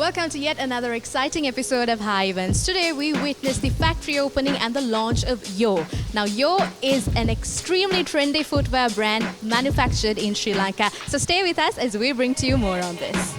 welcome to yet another exciting episode of High Events. Today we witnessed the factory opening and the launch of Yo. Now Yo is an extremely trendy footwear brand manufactured in Sri Lanka. So stay with us as we bring to you more on this.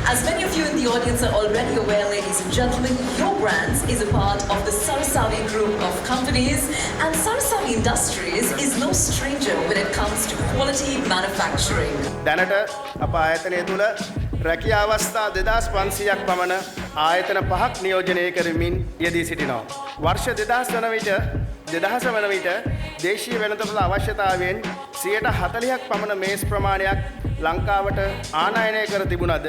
As many of you in the audience are already aware, ladies and gentlemen, Yo Brands is a part of the Sarasavi group of companies, and Sarasavi Industries is no stranger when it comes to quality manufacturing. දැනට අප ආයතනය තුළ රැකියා අවස්ථා 2500ක් පමණ ආයතන 5ක් නියෝජනය කරමින් යෙදී සිටිනවා. වර්ෂ 2000 වන විට දේශීය වෙළඳපොළ අවශ්‍යතාවයෙන් 40%ක් පමණ මේස් ප්‍රමාණයක් ලංකාවට ආනයනය කර තිබුණද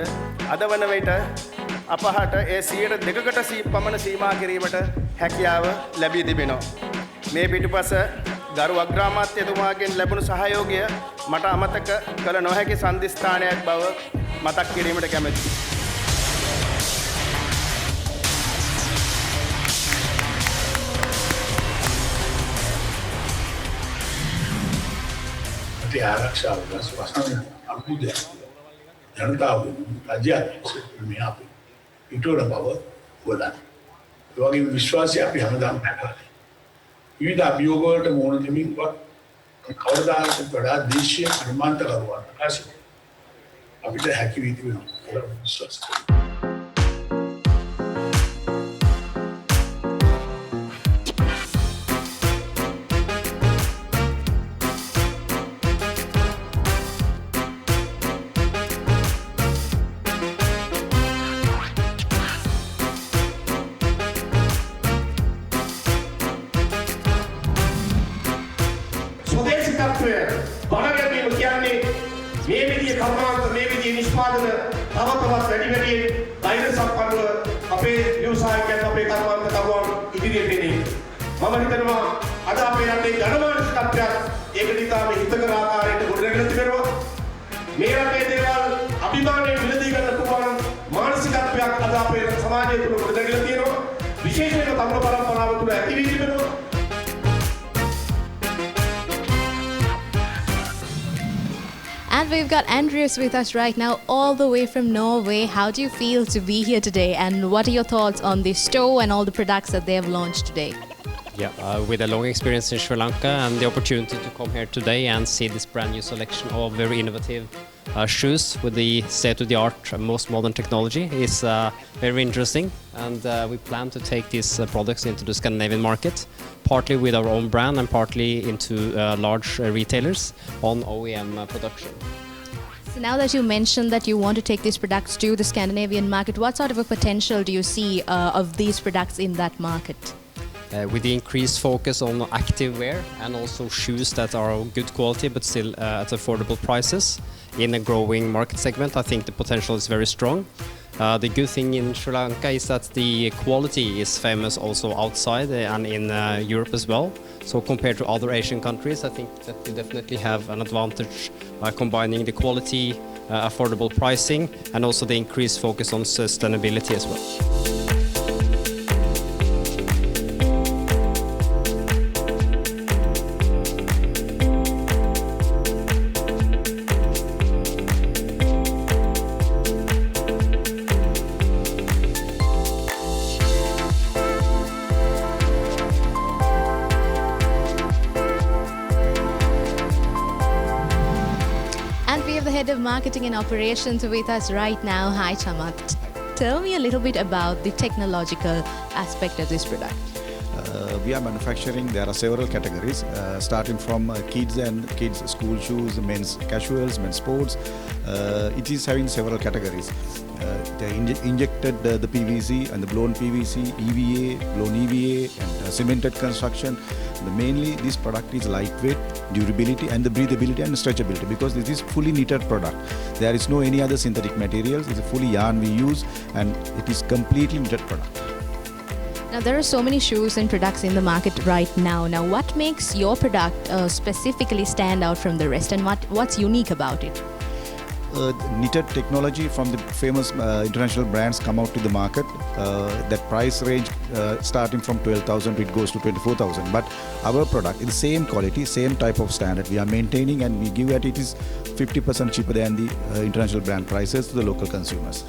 අද වන විට අපහට ඒ 2% පමණ සීමා කිරීමට හැකියාව ලැබී තිබෙනවා. මේ පිටුපස ගරු අග්‍රාමාත්‍යතුමාගෙන් ලැබුණු සහයෝගය මට අමතක කළ නොහැකි සන්ධිස්ථානයක් බව මතක් කිරීමට කැමැතියි. ते आरक्षाव वसन अकुद्या जनताव राज्यात मी आप इटोड बाब बोला इवाग विश्वासी අපි හැමදාම නැකලා විවිධ අභියෝග වලට මුහුණ දෙමින් කවදාවත් වඩා දේශීය කර්මාන්තකරුවන් අපිට හැකි වී තිබෙනවා කියලා විශ්වාස කරනවා. ස්වදේශීකත්වය බණගැනීම කියන්නේ මේ විදිහේ කර්මාන්ත මේ විදිහේ නිෂ්පාදන තව තවත් වැඩි වැඩියෙන් ධෛර්ය සම්පන්නව අපේ ව්‍යවසායකයන් අපේ කර්මාන්තකරුවන් ඉදිරියට එන්නේ. මම හිතනවා අද අපේ රටේ ජනමානසිකත්වයක් ඒකට ඉතාම හිතකර ආකාරයට ගොඩනැගිලා තිබෙනවා. මේ රටේ දේවල් අභිමානයෙන් විලදී ගන්න පුළුවන් මානසිකත්වයක් අද අපේ සමාජය තුළ ගොඩනැගිලා තියෙනවා. විශේෂයෙන්ම තරුණ පරම්පරාව තුළ ඇති වී තිබෙනවා. And we've got Andreas with us right now, all the way from Norway. How do you feel to be here today? And what are your thoughts on the store and all the products that they have launched today? Yeah, with a long experience in Sri Lanka and the opportunity to come here today and see this brand new selection of very innovative shoes with the state-of-the-art, most modern technology is very interesting. And we plan to take these products into the Scandinavian market, partly with our own brand and partly into large retailers on OEM production. So now that you mentioned that you want to take these products to the Scandinavian market, what sort of a potential do you see of these products in that market? With the increased focus on active wear and also shoes that are of good quality but still at affordable prices in a growing market segment, I think the potential is very strong. The good thing in Sri Lanka is that the quality is famous also outside and in Europe as well. So compared to other Asian countries, I think that we definitely have an advantage combining the quality, affordable pricing and also the increased focus on sustainability as well. And we have the head of marketing and operations with us right now. Hi, Chamat. Tell me a little bit about the technological aspect of this product. We are manufacturing, there are several categories, starting from kids and kids school shoes, men's casuals, men's sports. It is having several categories. they injected the PVC and the blown PVC, EVA, blown EVA, and cemented construction. Mainly, this product is lightweight, durability, and the breathability and stretchability, because this is fully knitted product. There is no any other synthetic materials. It's a fully yarn we use, and it is completely knitted product. Now, there are so many shoes and products in the market right now. Now, what makes your product specifically stand out from the rest, and what's unique about it? Knitted technology from the famous international brands come out to the market. That price range starting from 12,000, it goes to 24,000. But our product is the same quality, same type of standard we are maintaining, and we give it is 50% cheaper than the international brand prices to the local consumers.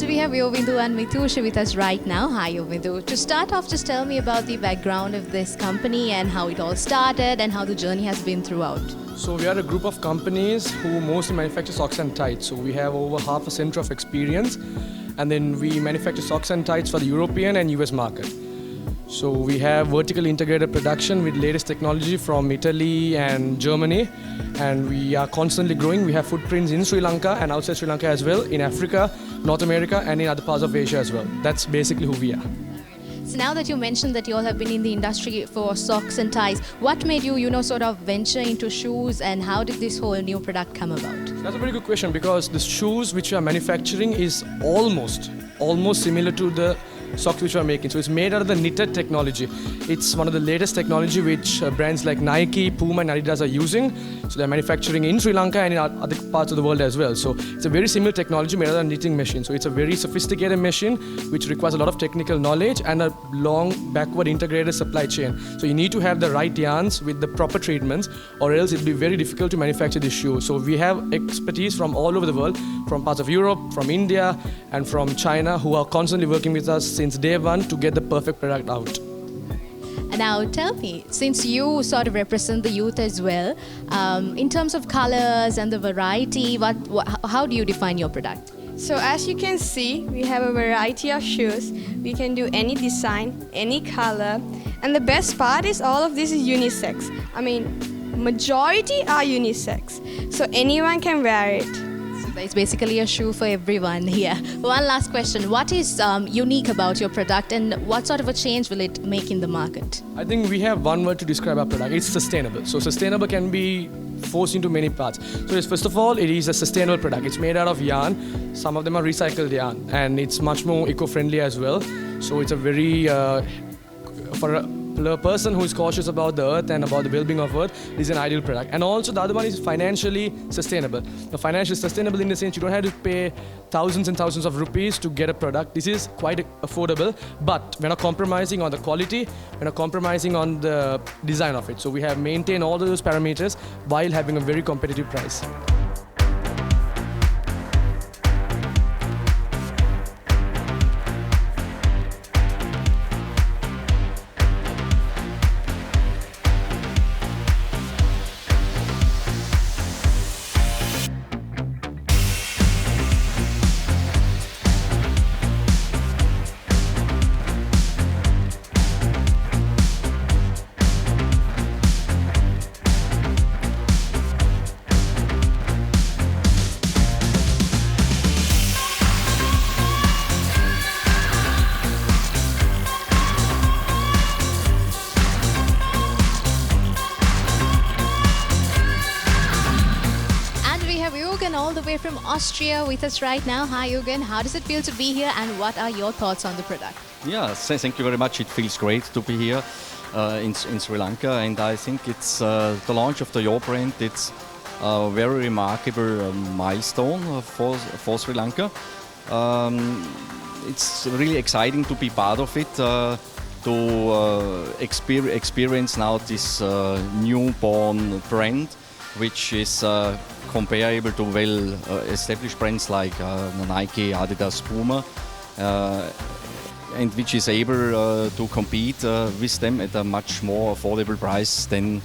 We have Yovindu and Mithusha with us right now. Hi, Yovindu. To start off, just tell me about the background of this company and how it all started and how the journey has been throughout. So we are a group of companies who mostly manufacture socks and tights. So we have over half a century of experience, and then we manufacture socks and tights for the European and US market. So we have vertically integrated production with latest technology from Italy and Germany, and we are constantly growing. We have footprints in Sri Lanka and outside Sri Lanka as well, in Africa, North America, and in other parts of Asia as well. That's basically who we are. So now that you mentioned that you all have been in the industry for socks and ties, what made you, sort of venture into shoes, and how did this whole new product come about? That's a very good question, because the shoes which we are manufacturing is almost similar to the socks which we are making. So it's made out of the knitted technology. It's one of the latest technology which brands like Nike, Puma and Adidas are using. So they're manufacturing in Sri Lanka and in other parts of the world as well. So it's a very similar technology made out of a knitting machine. So it's a very sophisticated machine which requires a lot of technical knowledge and a long backward integrated supply chain. So you need to have the right yarns with the proper treatments, or else it'll be very difficult to manufacture this shoe. So we have expertise from all over the world, from parts of Europe, from India and from China, who are constantly working with us since day one to get the perfect product out. Now tell me, since you sort of represent the youth as well, in terms of colors and the variety, how do you define your product? So as you can see, we have a variety of shoes. We can do any design, any color, and the best part is all of this is unisex. I mean, majority are unisex, so anyone can wear it. It's basically a shoe for everyone here. One last question. What is unique about your product, and what sort of a change will it make in the market? I think we have one word to describe our product. It's sustainable. So sustainable can be forced into many parts. So first of all, it is a sustainable product. It's made out of yarn. Some of them are recycled yarn, and it's much more eco-friendly as well. So it's a very, for a person who is cautious about the earth and about the well-being of earth, is an ideal product. And also the other one is financially sustainable. The financially sustainable in the sense you don't have to pay thousands and thousands of rupees to get a product. This is quite affordable, but we're not compromising on the quality, we're not compromising on the design of it. So we have maintained all those parameters while having a very competitive price. All the way from Austria with us right now. Hi, Eugen. How does it feel to be here, and what are your thoughts on the product? Yeah, thank you very much. It feels great to be here in Sri Lanka, and I think it's the launch of the Your brand. It's a very remarkable milestone for Sri Lanka. It's really exciting to be part of it, to experience now this newborn brand, which is comparable to well-established brands like Nike, Adidas, Puma. and which is able to compete with them at a much more affordable price than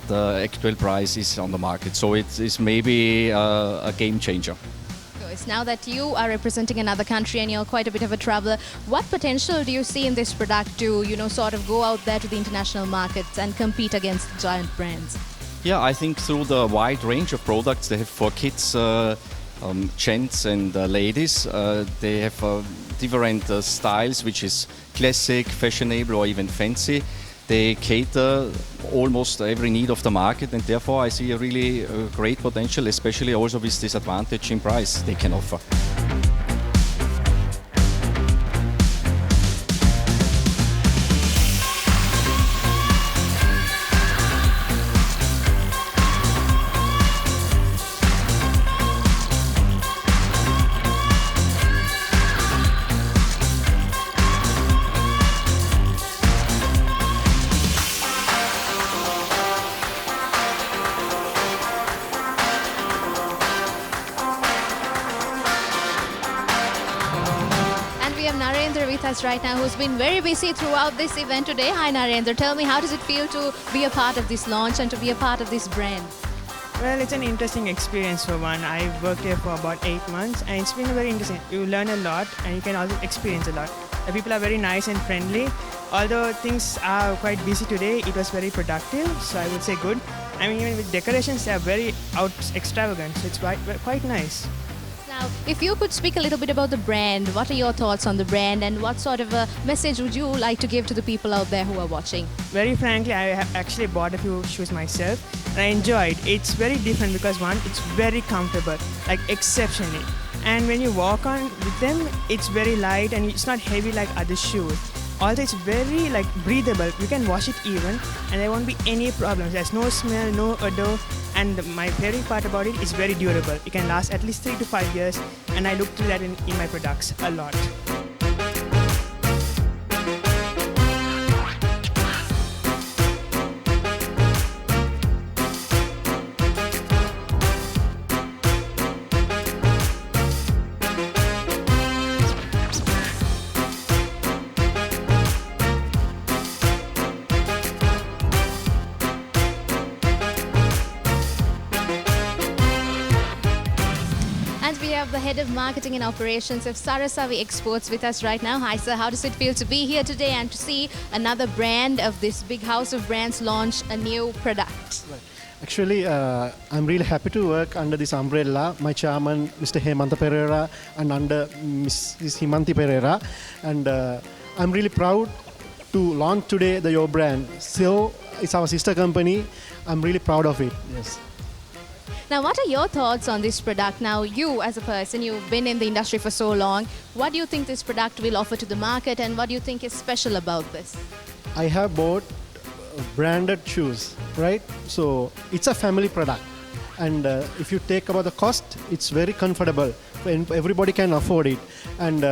the actual price is on the market. So it is maybe a game changer. Now that you are representing another country and you're quite a bit of a traveler, what potential do you see in this product to, sort of go out there to the international markets and compete against giant brands? Yeah, I think through the wide range of products they have for kids, gents and ladies, they have different styles, which is classic, fashionable or even fancy. They cater almost every need of the market, and therefore I see a really great potential, especially also with this advantage in price they can offer. With us right now, who's been very busy throughout this event today. Hi Narendra, tell me, how does it feel to be a part of this launch and to be a part of this brand? Well, it's an interesting experience for one. I worked here for about 8 months and it's been very interesting. You learn a lot and you can also experience a lot. The people are very nice and friendly. Although things are quite busy today, it was very productive, so I would say good. I mean, even with decorations, they are very extravagant, so it's quite nice. Now, if you could speak a little bit about the brand, what are your thoughts on the brand and what sort of a message would you like to give to the people out there who are watching? Very frankly, I have actually bought a few shoes myself and I enjoyed. It's very different because one, it's very comfortable, like exceptionally. And when you walk on with them, it's very light and it's not heavy like other shoes. Also, it's very breathable. You can wash it even and there won't be any problems. There's no smell, no odor. And my favorite part about it is very durable. It can last at least 3 to 5 years, and I look to that in my products a lot. The head of marketing and operations of Sarasavi Exports with us right now. Hi sir, how does it feel to be here today and to see another brand of this big house of brands launch a new product? Right. Actually, I'm really happy to work under this umbrella. My chairman, Mr. Hemantha Pereira, and under Mrs. Himanti Pereira. And I'm really proud to launch today the Your brand. So it's our sister company. I'm really proud of it. Yes. Now, what are your thoughts on this product? Now, you as a person, you've been in the industry for so long. What do you think this product will offer to the market and what do you think is special about this? I have bought branded shoes, right? So it's a family product. And if you take about the cost, it's very comfortable. Everybody can afford it. And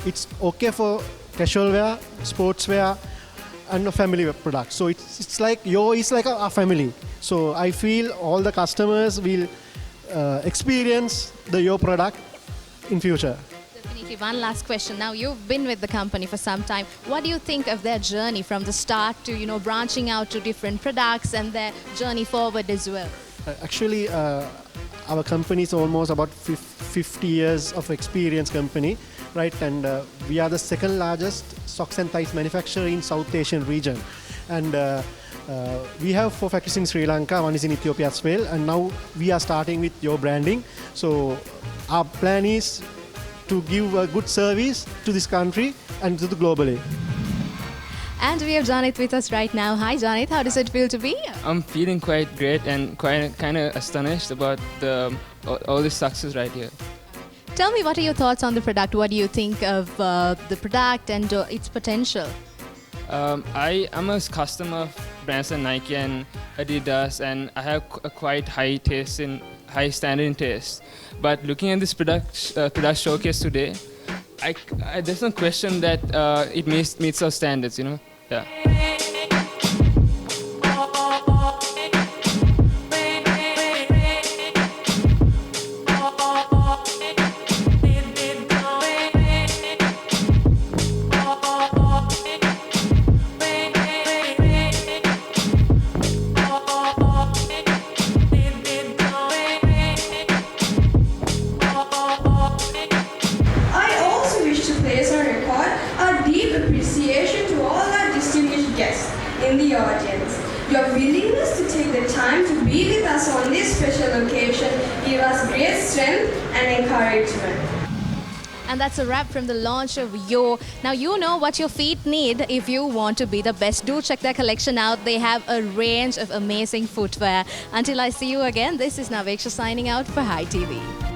it's okay for casual wear, sports wear, and a family product. So it's like Yo is like a family. So I feel all the customers will experience the Yo product in future. Definitely. One last question. Now, you've been with the company for some time. What do you think of their journey from the start to, branching out to different products and their journey forward as well? Actually, our company is almost about 50 years of experience company, right? And we are the second largest socks and ties manufacturer in South Asian region. And we have 4 factories in Sri Lanka, one is in Ethiopia as well. And now we are starting with Your branding. So our plan is to give a good service to this country and to the globally. And we have Janit with us right now. Hi Janit, how does it feel to be here? I'm feeling quite great and kind of astonished about all this success right here. Tell me, what are your thoughts on the product? What do you think of the product and its potential? I am a customer of brands like Nike and Adidas, and I have a quite high standard in taste. But looking at this product showcase today, there's no question that it meets our standards, Yeah. taking the time to be with us on this special occasion give us great strength and encouragement. And that's a wrap from the launch of Yo. Now you know what your feet need if you want to be the best. Do check their collection out. They have a range of amazing footwear. Until I see you again, this is Naveksha signing out for Hi TV.